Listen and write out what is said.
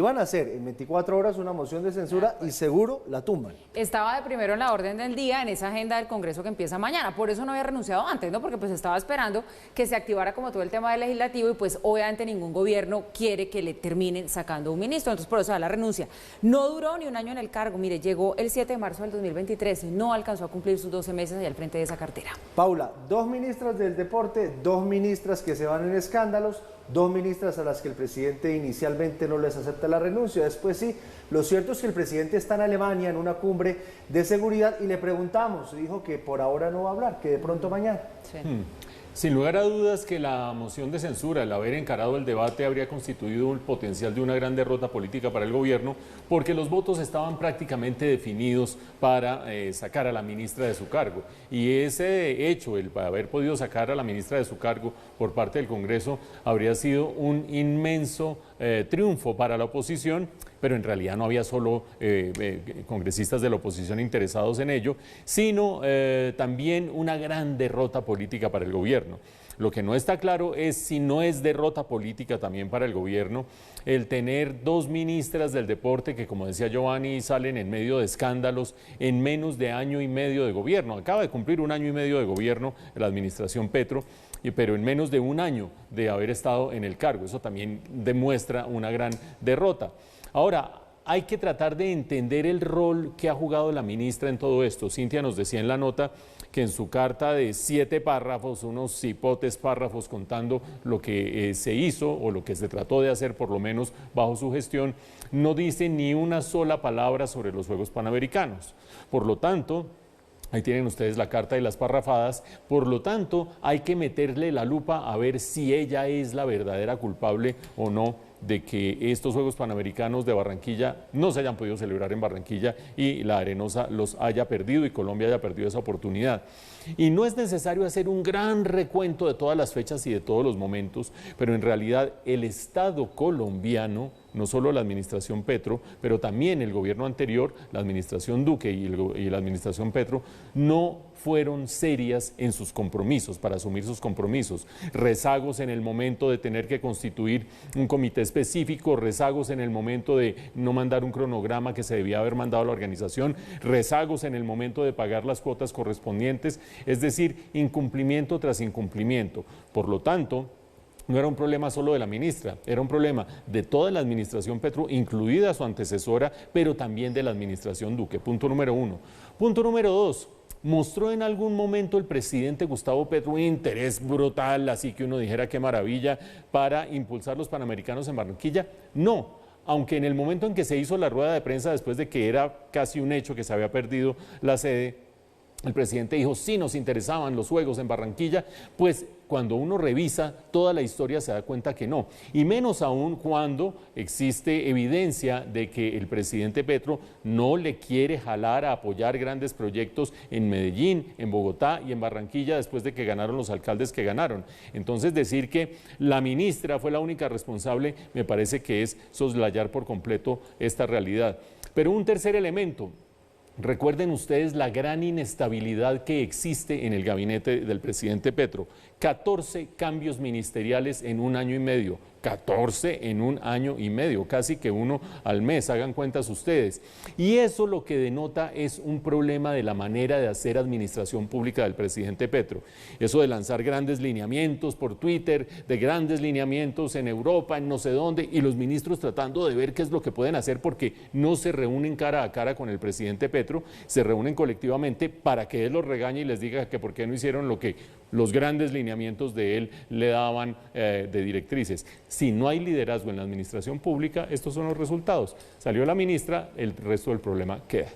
iban a hacer en 24 horas una moción de censura y seguro la tumban. Estaba de primero en la orden del día, en esa agenda del Congreso que empieza mañana, por eso no había renunciado antes, ¿no? Porque pues estaba esperando que se activara como todo el tema del legislativo y pues obviamente ningún gobierno quiere que le terminen sacando un ministro, entonces por eso da la renuncia. No duró ni un año en el cargo, mire, llegó el 7 de marzo del 2023 y no alcanzó a cumplir sus 12 meses allá al frente de esa cartera. Paula, 2 ministras del deporte, 2 ministras que se van en escándalos, 2 ministras a las que el presidente inicialmente no les acepta la renuncia, después sí. Lo cierto es que el presidente está en Alemania en una cumbre de seguridad y le preguntamos, dijo que por ahora no va a hablar, que de pronto mañana. Sí. Sin lugar a dudas que la moción de censura, el haber encarado el debate, habría constituido el potencial de una gran derrota política para el gobierno, porque los votos estaban prácticamente definidos para sacar a la ministra de su cargo. Y ese hecho, el haber podido sacar a la ministra de su cargo por parte del Congreso, habría sido un inmenso triunfo para la oposición, pero en realidad no había solo congresistas de la oposición interesados en ello, sino también una gran derrota política para el gobierno. Lo que no está claro es si no es derrota política también para el gobierno el tener 2 ministras del deporte que, como decía Giovanni, salen en medio de escándalos en menos de año y medio de gobierno. Acaba de cumplir un año y medio de gobierno la administración Petro, pero en menos de un año de haber estado en el cargo. Eso también demuestra una gran derrota. Ahora, hay que tratar de entender el rol que ha jugado la ministra en todo esto. Cintia nos decía en la nota que en su carta de 7 párrafos, unos cipotes párrafos contando lo que se hizo o lo que se trató de hacer, por lo menos bajo su gestión, no dice ni una sola palabra sobre los Juegos Panamericanos. Por lo tanto, ahí tienen ustedes la carta de las parrafadas, por lo tanto, hay que meterle la lupa a ver si ella es la verdadera culpable o no de que estos Juegos Panamericanos de Barranquilla no se hayan podido celebrar en Barranquilla y la Arenosa los haya perdido y Colombia haya perdido esa oportunidad. Y no es necesario hacer un gran recuento de todas las fechas y de todos los momentos, pero en realidad el Estado colombiano, no solo la administración Petro, pero también el gobierno anterior, la administración Duque y la administración Petro, no fueron serias en sus compromisos, para asumir sus compromisos. Rezagos en el momento de tener que constituir un comité específico, rezagos en el momento de no mandar un cronograma que se debía haber mandado a la organización, rezagos en el momento de pagar las cuotas correspondientes, es decir, incumplimiento tras incumplimiento. Por lo tanto, no era un problema solo de la ministra, era un problema de toda la administración Petro, incluida su antecesora, pero también de la administración Duque. Punto número 1. Punto número 2. ¿Mostró en algún momento el presidente Gustavo Petro un interés brutal, así que uno dijera qué maravilla, para impulsar los Panamericanos en Barranquilla? No, aunque en el momento en que se hizo la rueda de prensa, después de que era casi un hecho que se había perdido la sede, el presidente dijo, sí nos interesaban los Juegos en Barranquilla, pues cuando uno revisa toda la historia se da cuenta que no, y menos aún cuando existe evidencia de que el presidente Petro no le quiere jalar a apoyar grandes proyectos en Medellín, en Bogotá y en Barranquilla después de que ganaron los alcaldes que ganaron. Entonces decir que la ministra fue la única responsable me parece que es soslayar por completo esta realidad. Pero un tercer elemento. Recuerden ustedes la gran inestabilidad que existe en el gabinete del presidente Petro. 14 cambios ministeriales en un año y medio. 14 en un año y medio, casi que uno al mes, hagan cuentas ustedes. Y eso lo que denota es un problema de la manera de hacer administración pública del presidente Petro. Eso de lanzar grandes lineamientos por Twitter, de grandes lineamientos en Europa, en no sé dónde, y los ministros tratando de ver qué es lo que pueden hacer porque no se reúnen cara a cara con el presidente Petro, se reúnen colectivamente para que él los regañe y les diga que por qué no hicieron lo que los grandes lineamientos de él le daban de directrices. Si no hay liderazgo en la administración pública, estos son los resultados. Salió la ministra, el resto del problema queda.